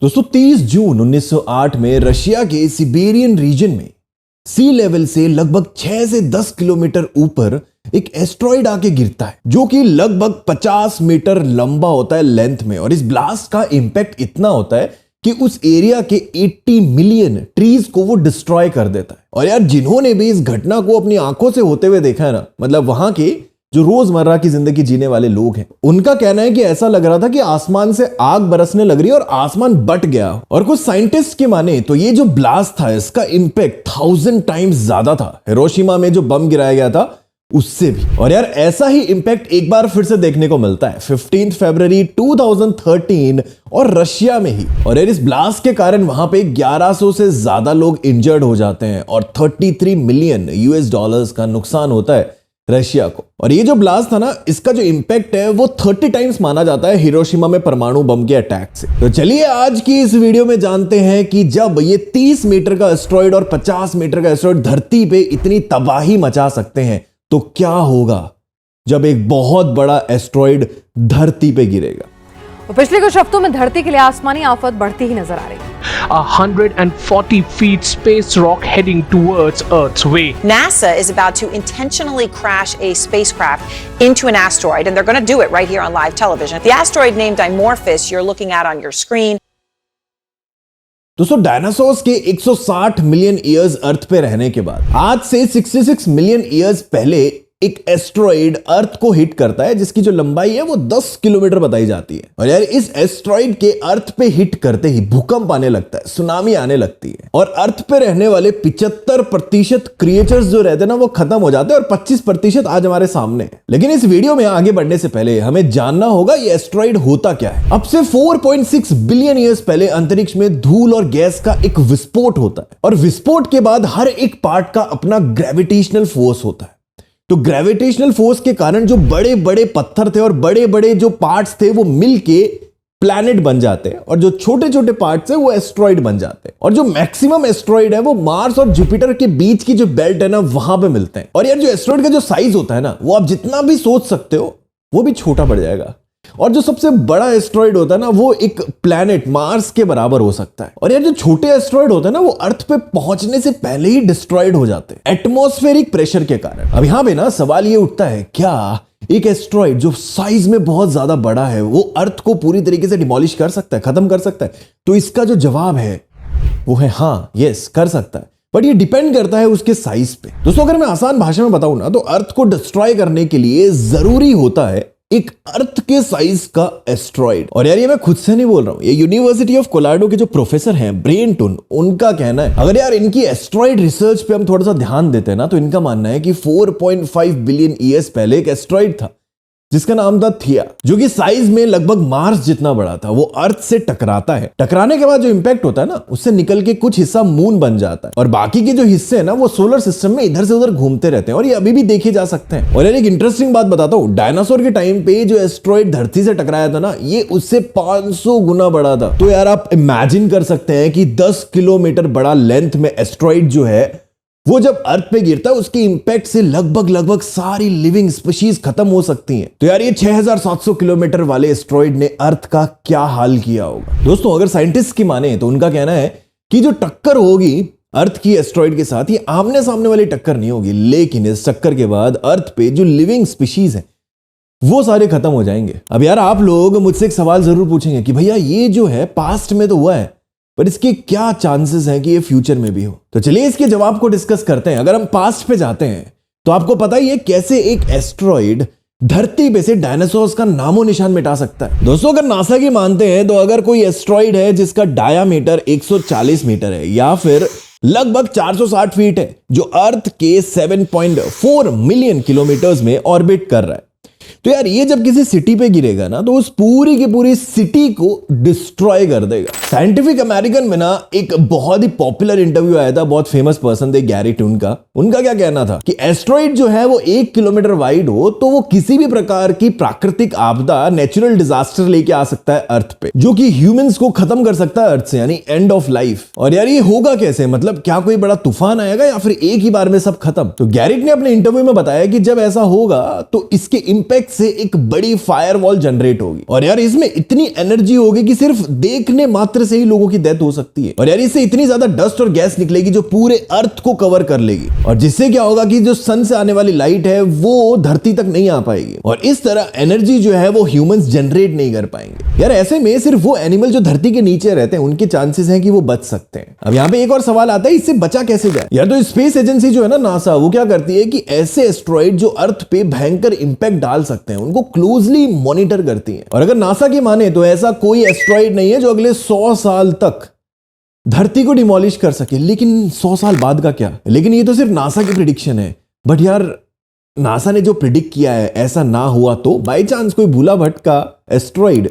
दोस्तों 30 जून 1908 में रशिया के सिबेरियन रीजन में सी लेवल से लगभग 6 से 10 किलोमीटर ऊपर एक एस्ट्रॉइड आके गिरता है जो कि लगभग 50 मीटर लंबा होता है लेंथ में। और इस ब्लास्ट का इंपैक्ट इतना होता है कि उस एरिया के 80 मिलियन ट्रीज को वो डिस्ट्रॉय कर देता है। और यार जिन्होंने भी इस घटना को अपनी आंखों से होते हुए देखा है ना, मतलब वहां के जो रोजमर्रा की जिंदगी जीने वाले लोग हैं, उनका कहना है कि ऐसा लग रहा था कि आसमान से आग बरसने लग रही है और आसमान बट गया। और कुछ साइंटिस्ट की माने तो ये जो ब्लास्ट था इसका इंपैक्ट 1000 टाइम्स ज्यादा था हिरोशिमा में जो बम गिराया गया था उससे भी। और यार ऐसा ही इंपैक्ट एक बार फिर से देखने को मिलता है 15 फरवरी 2013 और रशिया में ही। और यार इस ब्लास्ट के कारण वहां पे 1100 से ज्यादा लोग इंजर्ड हो जाते हैं और 33 मिलियन यूएस डॉलर्स का नुकसान होता है रशिया को। और ये जो ब्लास्ट था ना, इसका जो इंपैक्ट है वो 30 टाइम्स माना जाता है हिरोशिमा में परमाणु बम के अटैक से। तो चलिए आज की इस वीडियो में जानते हैं कि जब ये 30 मीटर का एस्ट्रॉइड और 50 मीटर का एस्ट्रॉइड धरती पे इतनी तबाही मचा सकते हैं तो क्या होगा जब एक बहुत बड़ा एस्ट्रॉइड धरती पे गिरेगा। पिछले कुछ हफ्तों में धरती के लिए आसमानी आफत बढ़ती ही नजर आ रही है। 140 feet space rock heading towards Earth's way. NASA is about to intentionally crash a spacecraft into an asteroid, and they're going to do it right here on live television. The asteroid named Dimorphos you're looking at on your screen. दोस्तों dinosaurs के 160 million years अर्थ पे रहने के बाद आज से 66 million years पहले एक एस्ट्रॉइड अर्थ को हिट करता है जिसकी जो लंबाई है वो 10 किलोमीटर बताई जाती है। और यार इस एस्ट्रॉइड के अर्थ पे हिट करते ही भूकंप आने लगता है, सुनामी आने लगती है और अर्थ पे रहने वाले 75% क्रिएचर्स जो रहते हैं ना वो खत्म हो जाते हैं और 25% आज हमारे सामने है। लेकिन इस वीडियो में आगे बढ़ने से पहले हमें जानना होगा ये एस्ट्रॉइड होता क्या है। अब से 4.6 बिलियन ईयर्स पहले अंतरिक्ष में धूल और गैस का एक विस्फोट होता है और विस्फोट के बाद हर एक पार्ट का अपना ग्रेविटेशनल फोर्स होता है। तो ग्रेविटेशनल फोर्स के कारण जो बड़े बड़े पत्थर थे और बड़े बड़े जो पार्ट्स थे वो मिलके प्लैनेट बन जाते हैं और जो छोटे छोटे पार्ट्स है वो एस्ट्रॉइड बन जाते हैं। और जो मैक्सिमम एस्ट्रॉइड है वो मार्स और जुपिटर के बीच की जो बेल्ट है ना वहां पे मिलते हैं। और यार जो एस्ट्रॉइड का जो साइज होता है ना वो आप जितना भी सोच सकते हो वो भी छोटा पड़ जाएगा। और जो सबसे बड़ा एस्ट्रॉइड होता है ना वो एक प्लैनेट मार्स के बराबर हो सकता है। और यार जो छोटे एस्ट्रॉइड होते हैं ना वो अर्थ पे पहुंचने से पहले ही डिस्ट्रॉयड हो जाते हैं एटमॉस्फेरिक प्रेशर के कारण। अब यहां पे ना सवाल ये उठता है, क्या एक एस्ट्रॉइड जो साइज में बहुत ज्यादा बड़ा है वो अर्थ को पूरी तरीके से डिमोलिश कर सकता है, खत्म कर सकता है? तो इसका जो जवाब है वो है हाँ, यस कर सकता है, बट ये डिपेंड करता है उसके साइज पे। दोस्तों अगर मैं आसान भाषा में बताऊं ना तो अर्थ को डिस्ट्रॉय करने के लिए जरूरी होता है एक अर्थ के साइज का एस्ट्रॉइड। और यार ये मैं खुद से नहीं बोल रहा हूं, ये यूनिवर्सिटी ऑफ कोलोराडो के जो प्रोफेसर हैं ब्रेन टून, उनका कहना है। अगर यार इनकी एस्ट्रॉइड रिसर्च पे हम थोड़ा सा ध्यान देते हैं ना तो इनका मानना है कि 4.5 बिलियन ईयर्स पहले एक एस्ट्रॉइड था जिसका नाम था थिया, जो कि साइज में लगभग मार्स जितना बड़ा था। वो अर्थ से टकराता है, टकराने के बाद जो इंपैक्ट होता है ना उससे निकल के कुछ हिस्सा मून बन जाता है और बाकी के जो हिस्से हैं ना वो सोलर सिस्टम में इधर से उधर घूमते रहते हैं और ये अभी भी देखे जा सकते हैं। और यार एक इंटरेस्टिंग बात बताता हूं, डायनासोर के टाइम पे जो एस्ट्रॉइड धरती से टकराया था ना ये उससे 500 गुना बड़ा था। तो यार आप इमेजिन कर सकते हैं कि 10 किलोमीटर बड़ा लेंथ में एस्ट्रॉइड जो है वो जब अर्थ पे गिरता है उसके इंपैक्ट से लगभग सारी लिविंग स्पीशीज खत्म हो सकती हैं। तो यार ये 6700 किलोमीटर वाले एस्ट्रॉइड ने अर्थ का क्या हाल किया होगा। दोस्तों अगर साइंटिस्ट की माने तो उनका कहना है कि जो टक्कर होगी अर्थ की एस्ट्रॉइड के साथ ये आमने सामने वाली टक्कर नहीं होगी, लेकिन इस टक्कर के बाद अर्थ पे जो लिविंग स्पीशीज है वो सारे खत्म हो जाएंगे। अब यार आप लोग मुझसे एक सवाल जरूर पूछेंगे कि भैया ये जो है पास्ट में तो हुआ है पर इसके क्या चांसेस हैं कि ये फ्यूचर में भी हो। तो चलिए इसके जवाब को डिस्कस करते हैं। अगर हम पास्ट पे जाते हैं तो आपको पता ही है कैसे एक एस्ट्रॉइड धरती पे से डायनासोर्स का नामो निशान मिटा सकता है। दोस्तों अगर नासा की मानते हैं तो अगर कोई एस्ट्रॉइड है जिसका डायामीटर 140 मीटर है या फिर लगभग 460 फीट है जो अर्थ के 7.4 मिलियन किलोमीटर्स में ऑर्बिट कर रहा है, तो यार ये जब किसी सिटी पे गिरेगा ना तो उस पूरी की पूरी सिटी को डिस्ट्रॉय कर देगा। साइंटिफिक अमेरिकन में ना एक बहुत ही पॉपुलर इंटरव्यू आया था, बहुत फेमस पर्सन थे गैरी टून का। उनका क्या कहना था कि एस्ट्रॉइड जो है वो 1 किलोमीटर वाइड हो तो वो किसी भी प्रकार की प्राकृतिक आपदा, नेचुरल डिजास्टर लेके आ सकता है अर्थ पे, जो कि ह्यूमंस को खत्म कर सकता है अर्थ से, यानी एंड ऑफ लाइफ। और यार ये होगा कैसे, मतलब क्या कोई बड़ा तूफान आएगा या फिर एक ही बार में सब खत्म? तो गैरिट ने अपने इंटरव्यू में बताया कि जब ऐसा होगा तो इसके इंपैक्ट इंपैक्ट से एक बड़ी फायरवॉल जनरेट होगी और यार इसमें इतनी एनर्जी होगी कि सिर्फ देखने मात्र से ही लोगों की डेथ हो सकती है। और यार इससे इतनी ज्यादा डस्ट और गैस निकलेगी जो पूरे अर्थ को कवर कर लेगी और जिससे क्या होगा कि जो सन से आने वाली लाइट है वो धरती तक नहीं आ पाएगी और इस तरह एनर्जी जो है वो ह्यूमंस जनरेट नहीं कर पाएंगे। यार ऐसे में सिर्फ वो एनिमल जो धरती के नीचे रहते हैं उनके चांसेस हैं कि वो बच सकते हैं। अब यहाँ पे एक और सवाल आता है, इससे बचा कैसे जाए? यार तो स्पेस एजेंसी जो है ना नासा, वो क्या करती है कि ऐसे एस्ट्रॉइड जो अर्थ पे भयंकर इंपैक्ट डाल सकते हैं उनको क्लोजली मॉनिटर करती है। और अगर नासा की माने तो ऐसा कोई एस्ट्रॉइड नहीं है जो अगले 100 साल तक धरती को डिमोलिश कर सके। लेकिन 100 साल बाद का क्या? लेकिन ये तो सिर्फ नासा की प्रिडिक्शन है। बट यार नासा ने जो प्रिडिक्ट किया है ऐसा ना हुआ तो बाय चांस कोई भूला भटका एस्ट्रॉइड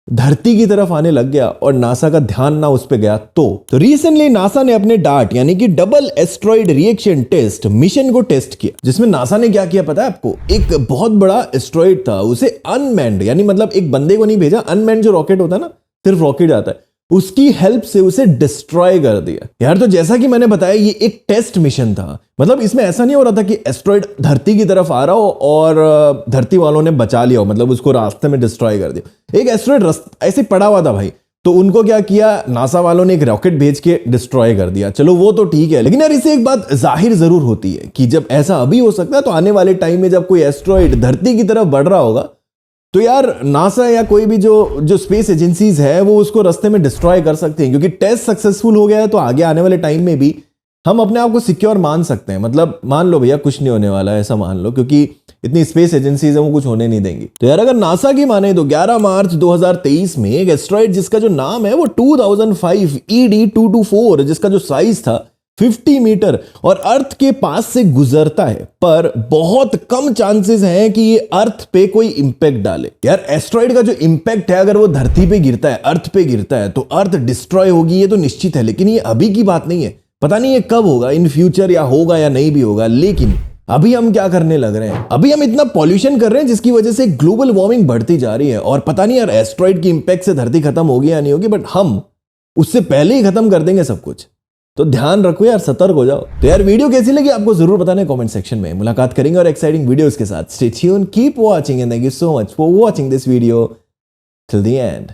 धरती की तरफ आने लग गया और नासा का ध्यान ना उस पे गया तो रिसेंटली नासा ने अपने डार्ट यानी कि double asteroid reaction test mission को टेस्ट किया, जिसमें नासा ने क्या किया पता है आपको? एक बहुत बड़ा एस्ट्रॉइड था, उसे अनमैन्ड यानी मतलब एक बंदे को नहीं भेजा, अनमैन्ड जो रॉकेट होता है ना, सिर्फ रॉकेट आता है, उसकी हेल्प से उसे डिस्ट्रॉय कर दिया। यार तो जैसा कि मैंने बताया ये एक टेस्ट मिशन था, मतलब इसमें ऐसा नहीं हो रहा था कि एस्ट्रॉइड धरती की तरफ आ रहा हो और धरती वालों ने बचा लिया हो, मतलब उसको रास्ते में डिस्ट्रॉय कर दिया। एक एस्ट्रॉइड ऐसे पड़ा हुआ था भाई, तो उनको क्या किया नासा वालों ने, एक रॉकेट भेज के डिस्ट्रॉय कर दिया। चलो वो तो ठीक है, लेकिन यार इससे एक बात जाहिर जरूर होती है कि जब ऐसा अभी हो सकता है तो आने वाले टाइम में जब कोई एस्ट्रॉइड धरती की तरफ बढ़ रहा होगा तो यार नासा या कोई भी जो स्पेस एजेंसीज है वो उसको रास्ते में डिस्ट्रॉय कर सकते हैं, क्योंकि टेस्ट सक्सेसफुल हो गया है तो आगे आने वाले टाइम में भी हम अपने आप को सिक्योर मान सकते हैं। मतलब मान लो भैया कुछ नहीं होने वाला है, ऐसा मान लो, क्योंकि इतनी स्पेस एजेंसीज है वो कुछ होने नहीं देंगी। तो यार अगर नासा की माने तो 11 मार्च 2023 में एक एस्ट्रॉइड जिसका जो नाम है वो 2005 ED224 जिसका जो साइज था 50 मीटर और अर्थ के पास से गुजरता है, पर बहुत कम चांसेस हैं कि ये अर्थ पे कोई इंपैक्ट डाले। यार एस्ट्रॉइड का जो इंपैक्ट है अगर वो धरती पे गिरता है, अर्थ पे गिरता है, तो अर्थ डिस्ट्रॉय होगी, ये तो निश्चित है। लेकिन ये अभी की बात नहीं है, पता नहीं ये कब होगा, इन फ्यूचर या होगा या नहीं भी होगा। लेकिन अभी हम क्या करने लग रहे हैं? अभी हम इतना पॉल्यूशन कर रहे हैं जिसकी वजह से ग्लोबल वार्मिंग बढ़ती जा रही है और पता नहीं यार एस्ट्रॉइड की इंपैक्ट से धरती खत्म होगी या नहीं होगी, बट हम उससे पहले ही खत्म कर देंगे सब कुछ। तो ध्यान रखो यार, सतर्क हो जाओ। तो यार वीडियो कैसी लगी आपको जरूर बताना कमेंट सेक्शन में। मुलाकात करेंगे और एक्साइटिंग वीडियोस के साथ। Stay tuned, keep watching and thank you so much for watching this video till the end.